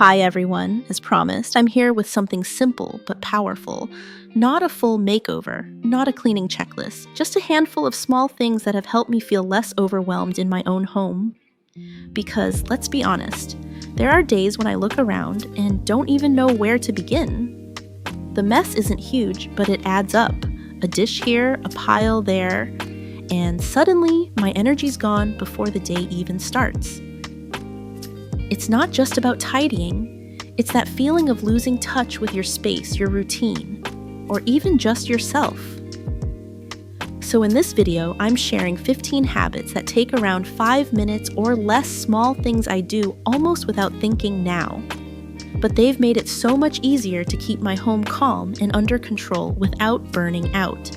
Hi everyone, as promised, I'm here with something simple but powerful. Not a full makeover, not a cleaning checklist, just a handful of small things that have helped me feel less overwhelmed in my own home. Because, let's be honest, there are days when I look around and don't even know where to begin. The mess isn't huge, but it adds up. A dish here, a pile there, and suddenly my energy's gone before the day even starts. It's not just about tidying, it's that feeling of losing touch with your space, your routine, or even just yourself. So in this video, I'm sharing 15 habits that take around 5 minutes or less, small things I do almost without thinking now. But they've made it so much easier to keep my home calm and under control without burning out.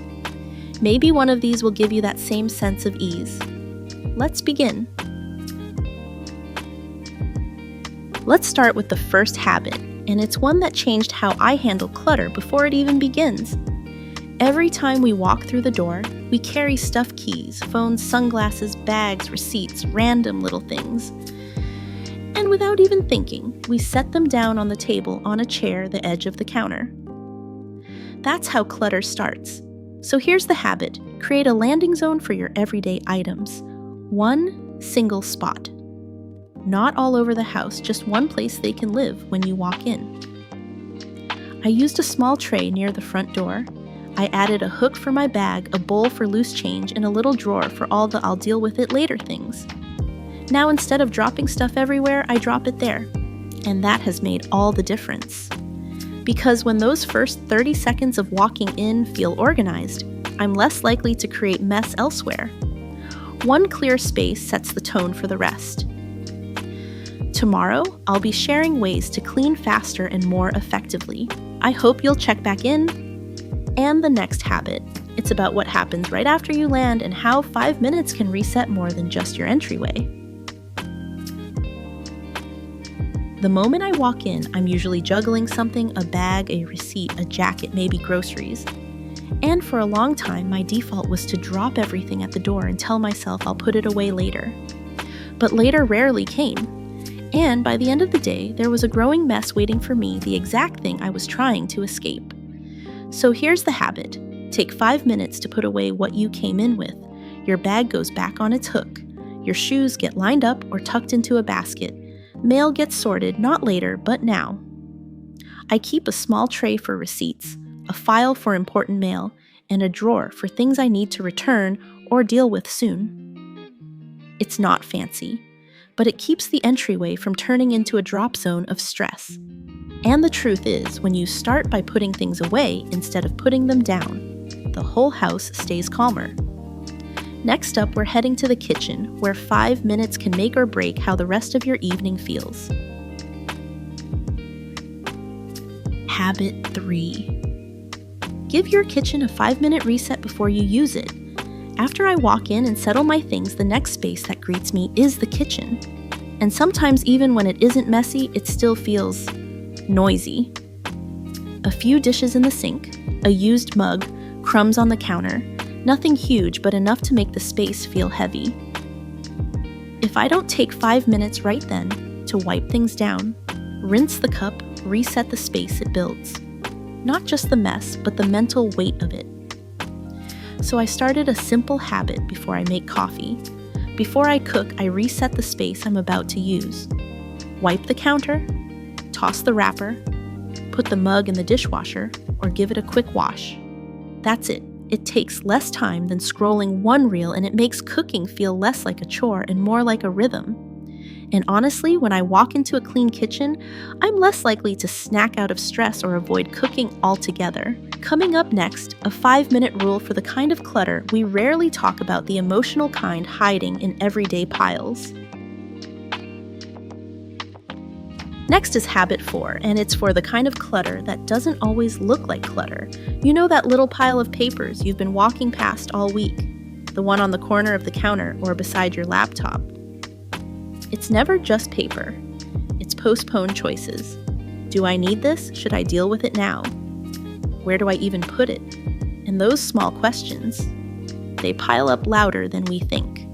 Maybe one of these will give you that same sense of ease. Let's begin. Let's start with the first habit, and it's one that changed how I handle clutter before it even begins. Every time we walk through the door, we carry stuffed keys, phones, sunglasses, bags, receipts, random little things. And without even thinking, we set them down on the table, on a chair, the edge of the counter. That's how clutter starts. So here's the habit. Create a landing zone for your everyday items. One single spot. Not all over the house, just one place they can live when you walk in. I used a small tray near the front door. I added a hook for my bag, a bowl for loose change, and a little drawer for all the I'll deal with it later things. Now instead of dropping stuff everywhere, I drop it there. And that has made all the difference. Because when those first 30 seconds of walking in feel organized, I'm less likely to create mess elsewhere. One clear space sets the tone for the rest. Tomorrow, I'll be sharing ways to clean faster and more effectively. I hope you'll check back in. And the next habit. It's about what happens right after you land and how 5 minutes can reset more than just your entryway. The moment I walk in, I'm usually juggling something, a bag, a receipt, a jacket, maybe groceries. And for a long time, my default was to drop everything at the door and tell myself I'll put it away later. But later rarely came. And by the end of the day, there was a growing mess waiting for me, the exact thing I was trying to escape. So here's the habit. Take 5 minutes to put away what you came in with. Your bag goes back on its hook. Your shoes get lined up or tucked into a basket. Mail gets sorted, not later, but now. I keep a small tray for receipts, a file for important mail, and a drawer for things I need to return or deal with soon. It's not fancy, but it keeps the entryway from turning into a drop zone of stress. And the truth is, when you start by putting things away instead of putting them down, the whole house stays calmer. Next up, we're heading to the kitchen, where 5 minutes can make or break how the rest of your evening feels. Habit 3. Give your kitchen a 5-minute reset before you use it. After I walk in and settle my things, the next space that greets me is the kitchen. And sometimes even when it isn't messy, it still feels noisy. A few dishes in the sink, a used mug, crumbs on the counter, nothing huge but enough to make the space feel heavy. If I don't take 5 minutes right then to wipe things down, rinse the cup, reset the space it builds. Not just the mess, but the mental weight of it. So I started a simple habit before I make coffee. Before I cook, I reset the space I'm about to use. Wipe the counter, toss the wrapper, put the mug in the dishwasher, or give it a quick wash. That's it. It takes less time than scrolling one reel, and it makes cooking feel less like a chore and more like a rhythm. And honestly, when I walk into a clean kitchen, I'm less likely to snack out of stress or avoid cooking altogether. Coming up next, a 5-minute rule for the kind of clutter we rarely talk about, the emotional kind hiding in everyday piles. Next is habit 4, and it's for the kind of clutter that doesn't always look like clutter. You know that little pile of papers you've been walking past all week, the one on the corner of the counter or beside your laptop. It's never just paper. It's postponed choices. Do I need this? Should I deal with it now? Where do I even put it? And those small questions, they pile up louder than we think.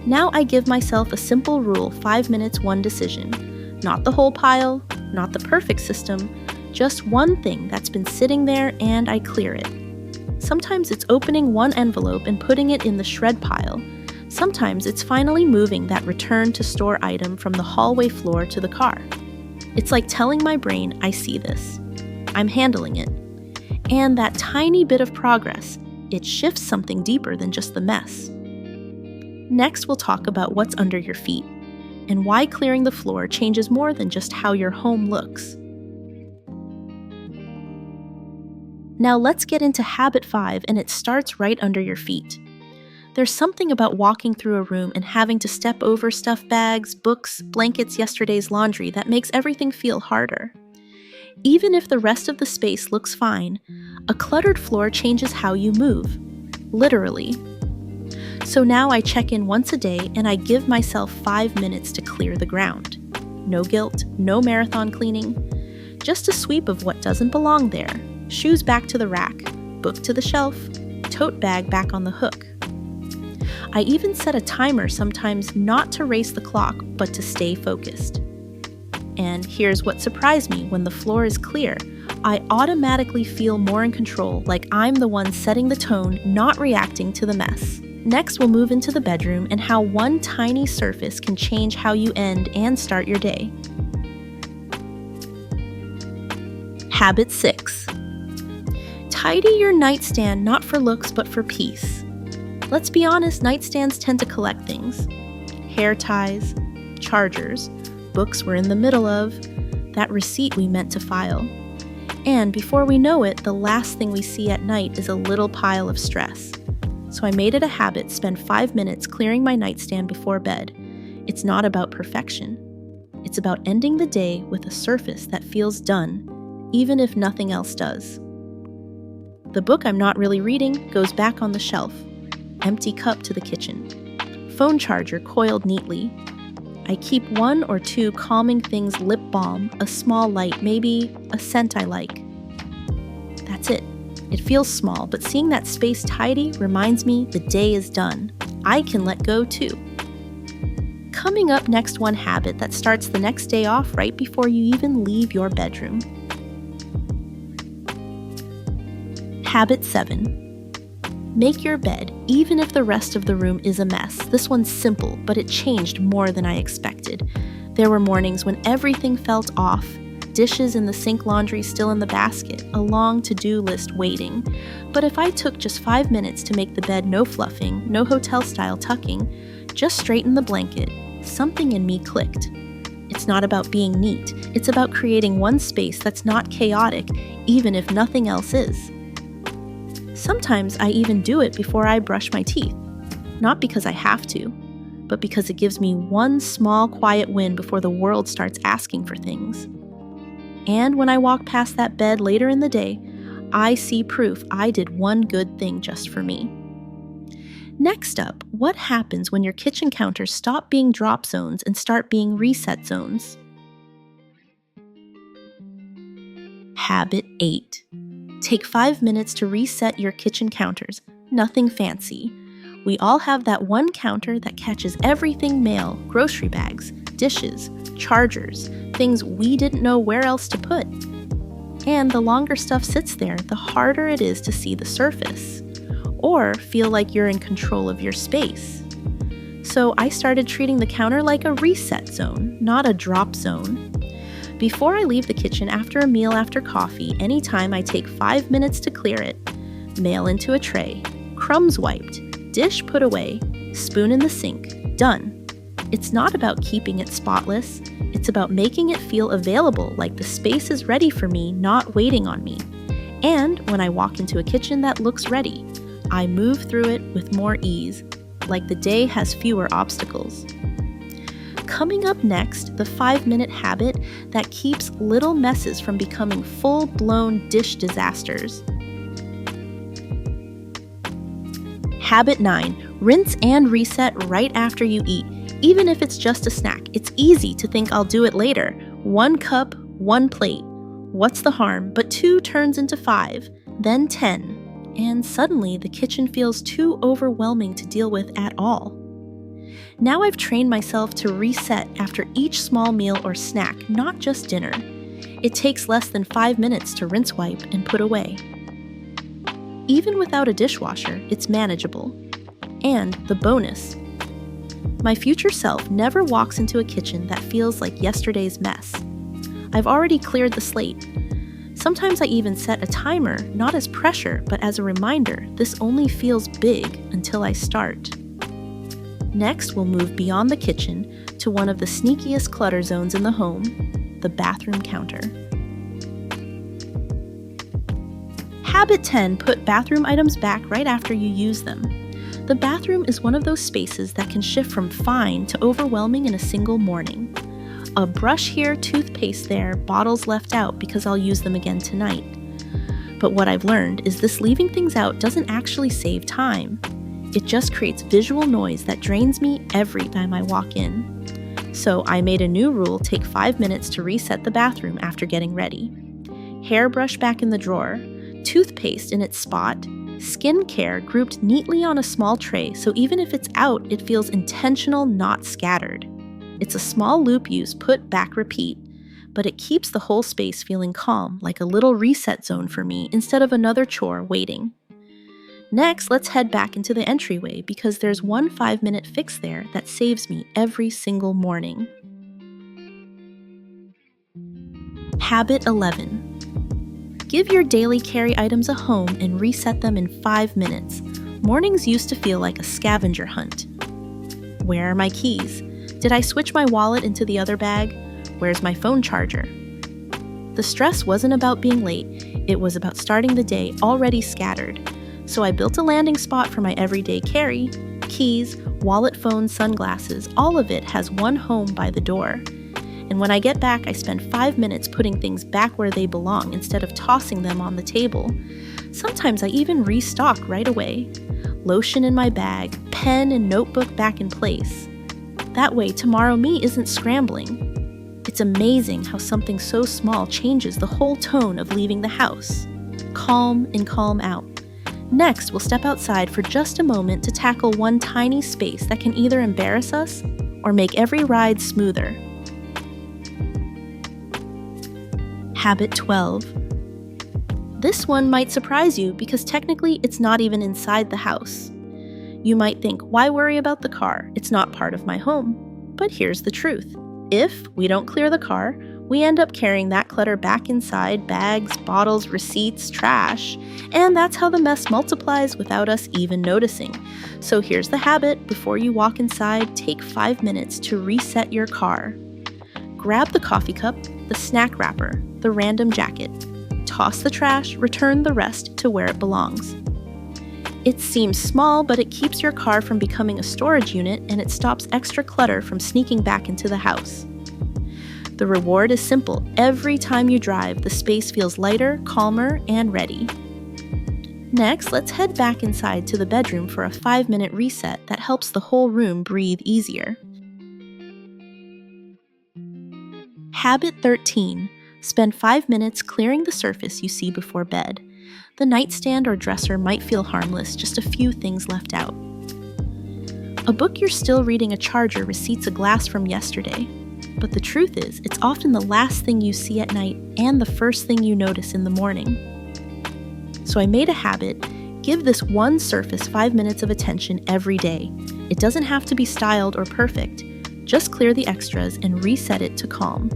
Now I give myself a simple rule, 5 minutes, one decision. Not the whole pile, not the perfect system, just one thing that's been sitting there and I clear it. Sometimes it's opening one envelope and putting it in the shred pile. Sometimes it's finally moving that return to store item from the hallway floor to the car. It's like telling my brain, I see this. I'm handling it. And that tiny bit of progress, it shifts something deeper than just the mess. Next, we'll talk about what's under your feet and why clearing the floor changes more than just how your home looks. Now let's get into habit 5, and it starts right under your feet. There's something about walking through a room and having to step over stuffed bags, books, blankets, yesterday's laundry that makes everything feel harder. Even if the rest of the space looks fine, a cluttered floor changes how you move, literally. So now I check in once a day and I give myself 5 minutes to clear the ground. No guilt, no marathon cleaning, just a sweep of what doesn't belong there. Shoes back to the rack, book to the shelf, tote bag back on the hook. I even set a timer sometimes not to race the clock, but to stay focused. And here's what surprised me: when the floor is clear, I automatically feel more in control, like I'm the one setting the tone, not reacting to the mess. Next, we'll move into the bedroom and how one tiny surface can change how you end and start your day. Habit 6. Tidy your nightstand, not for looks but for peace. Let's be honest, nightstands tend to collect things. Hair ties, chargers, books we're in the middle of, that receipt we meant to file. And before we know it, the last thing we see at night is a little pile of stress. So I made it a habit to spend 5 minutes clearing my nightstand before bed. It's not about perfection. It's about ending the day with a surface that feels done, even if nothing else does. The book I'm not really reading goes back on the shelf. Empty cup to the kitchen. Phone charger coiled neatly. I keep 1 or 2 calming things: lip balm, a small light, maybe a scent I like. That's it. It feels small, but seeing that space tidy reminds me the day is done. I can let go too. Coming up next, one habit that starts the next day off right before you even leave your bedroom. Habit 7. Make your bed, even if the rest of the room is a mess. This one's simple, but it changed more than I expected. There were mornings when everything felt off. Dishes in the sink, laundry still in the basket, a long to-do list waiting. But if I took just 5 minutes to make the bed, no fluffing, no hotel-style tucking, just straighten the blanket, something in me clicked. It's not about being neat. It's about creating one space that's not chaotic, even if nothing else is. Sometimes I even do it before I brush my teeth. Not because I have to, but because it gives me one small quiet win before the world starts asking for things. And when I walk past that bed later in the day, I see proof I did one good thing just for me. Next up, what happens when your kitchen counters stop being drop zones and start being reset zones? Habit 8. Take 5 minutes to reset your kitchen counters. Nothing fancy. We all have that one counter that catches everything: mail, grocery bags, dishes, chargers, things we didn't know where else to put. And the longer stuff sits there, the harder it is to see the surface, or feel like you're in control of your space. So I started treating the counter like a reset zone, not a drop zone. Before I leave the kitchen, after a meal, after coffee, anytime I take 5 minutes to clear it, mail into a tray, crumbs wiped, dish put away, spoon in the sink, done. It's not about keeping it spotless. It's about making it feel available, like the space is ready for me, not waiting on me. And when I walk into a kitchen that looks ready, I move through it with more ease, like the day has fewer obstacles. Coming up next, the 5-minute habit that keeps little messes from becoming full-blown dish disasters. Habit 9. Rinse and reset right after you eat. Even if it's just a snack, it's easy to think I'll do it later. 1 cup, 1 plate. What's the harm? But 2 turns into 5, then 10. And suddenly the kitchen feels too overwhelming to deal with at all. Now I've trained myself to reset after each small meal or snack, not just dinner. It takes less than 5 minutes to rinse, wipe, and put away. Even without a dishwasher, it's manageable. And the bonus: my future self never walks into a kitchen that feels like yesterday's mess. I've already cleared the slate. Sometimes I even set a timer, not as pressure, but as a reminder this only feels big until I start. Next, we'll move beyond the kitchen to one of the sneakiest clutter zones in the home, the bathroom counter. Habit 10: put bathroom items back right after you use them. The bathroom is one of those spaces that can shift from fine to overwhelming in a single morning. A brush here, toothpaste there, bottles left out because I'll use them again tonight. But what I've learned is this leaving things out doesn't actually save time. It just creates visual noise that drains me every time I walk in. So I made a new rule: take 5 minutes to reset the bathroom after getting ready. Hairbrush back in the drawer, toothpaste in its spot, skincare grouped neatly on a small tray so even if it's out, it feels intentional, not scattered. It's a small loop use, put back, repeat, but it keeps the whole space feeling calm, like a little reset zone for me instead of another chore waiting. Next, let's head back into the entryway because there's one 5-minute fix there that saves me every single morning. Habit 11. Give your daily carry items a home and reset them in 5 minutes. Mornings used to feel like a scavenger hunt. Where are my keys? Did I switch my wallet into the other bag? Where's my phone charger? The stress wasn't about being late, it was about starting the day already scattered. So I built a landing spot for my everyday carry: keys, wallet, phone, sunglasses, all of it has one home by the door. And when I get back, I spend 5 minutes putting things back where they belong instead of tossing them on the table. Sometimes I even restock right away. Lotion in my bag, pen and notebook back in place. That way, tomorrow me isn't scrambling. It's amazing how something so small changes the whole tone of leaving the house. Calm and calm out. Next, we'll step outside for just a moment to tackle one tiny space that can either embarrass us or make every ride smoother. Habit 12. This one might surprise you because technically it's not even inside the house. You might think, why worry about the car? It's not part of my home. But here's the truth. If we don't clear the car, we end up carrying that clutter back inside: bags, bottles, receipts, trash. And that's how the mess multiplies without us even noticing. So here's the habit: before you walk inside, take 5 minutes to reset your car. Grab the coffee cup, the snack wrapper, the random jacket. Toss the trash, return the rest to where it belongs. It seems small, but it keeps your car from becoming a storage unit and it stops extra clutter from sneaking back into the house. The reward is simple. Every time you drive, the space feels lighter, calmer, and ready. Next, let's head back inside to the bedroom for a 5-minute reset that helps the whole room breathe easier. Habit 13. Spend 5 minutes clearing the surface you see before bed. The nightstand or dresser might feel harmless, just a few things left out. A book you're still reading, a charger, receipts, a glass from yesterday. But the truth is, it's often the last thing you see at night and the first thing you notice in the morning. So I made a habit: give this one surface 5 minutes of attention every day. It doesn't have to be styled or perfect. Just clear the extras and reset it to calm.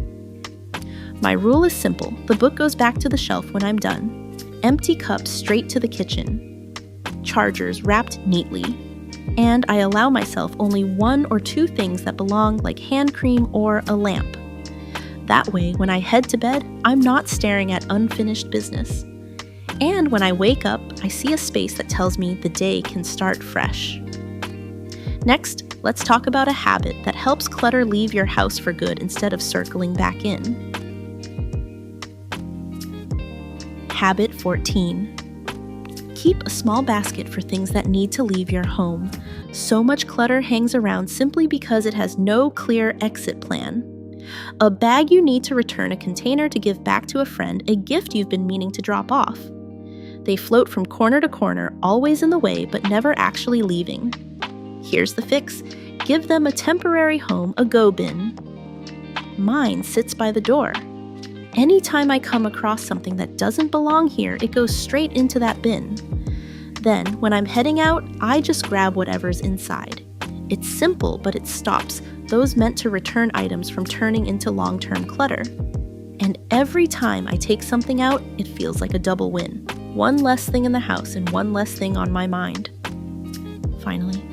My rule is simple. The book goes back to the shelf when I'm done. Empty cups straight to the kitchen. Chargers wrapped neatly. And I allow myself only 1 or 2 things that belong, like hand cream or a lamp. That way, when I head to bed, I'm not staring at unfinished business. And when I wake up, I see a space that tells me the day can start fresh. Next, let's talk about a habit that helps clutter leave your house for good instead of circling back in. Habit 14. Keep a small basket for things that need to leave your home. So much clutter hangs around simply because it has no clear exit plan. A bag you need to return, a container to give back to a friend, a gift you've been meaning to drop off. They float from corner to corner, always in the way, but never actually leaving. Here's the fix. Give them a temporary home, a go bin. Mine sits by the door. Anytime I come across something that doesn't belong here, it goes straight into that bin. Then, when I'm heading out, I just grab whatever's inside. It's simple, but it stops those meant to return items from turning into long-term clutter. And every time I take something out, it feels like a double win. One less thing in the house and one less thing on my mind. Finally,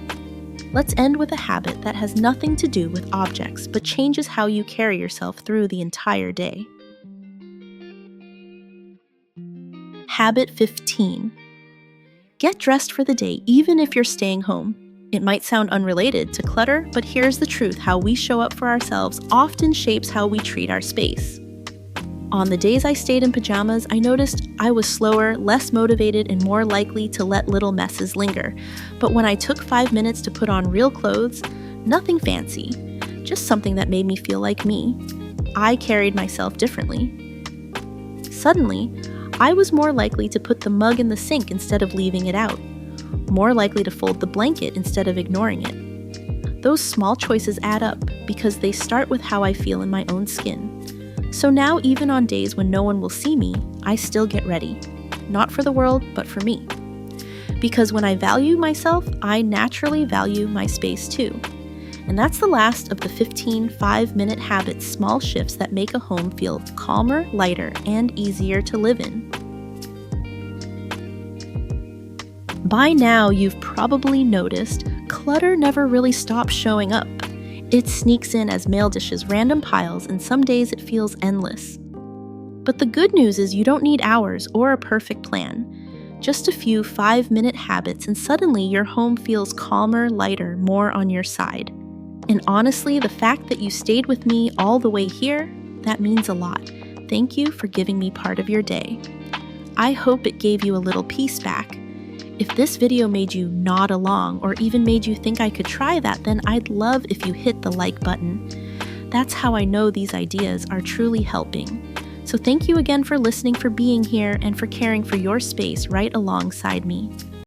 let's end with a habit that has nothing to do with objects, but changes how you carry yourself through the entire day. Habit 15. Get dressed for the day even if you're staying home. It might sound unrelated to clutter, but here's the truth: how we show up for ourselves often shapes how we treat our space. On the days I stayed in pajamas, I noticed I was slower, less motivated, and more likely to let little messes linger. But when I took 5 minutes to put on real clothes, nothing fancy, just something that made me feel like me, I carried myself differently. Suddenly, I was more likely to put the mug in the sink instead of leaving it out, more likely to fold the blanket instead of ignoring it. Those small choices add up because they start with how I feel in my own skin. So now, even on days when no one will see me, I still get ready. Not for the world, but for me. Because when I value myself, I naturally value my space too. And that's the last of the 15 5-minute habits, small shifts that make a home feel calmer, lighter, and easier to live in. By now, you've probably noticed clutter never really stops showing up. It sneaks in as mail dishes, random piles, and some days it feels endless. But the good news is you don't need hours or a perfect plan. Just a few 5-minute habits and suddenly your home feels calmer, lighter, more on your side. And honestly, the fact that you stayed with me all the way here, that means a lot. Thank you for giving me part of your day. I hope it gave you a little peace back. If this video made you nod along or even made you think I could try that, then I'd love if you hit the like button. That's how I know these ideas are truly helping. So thank you again for listening, for being here, and for caring for your space right alongside me.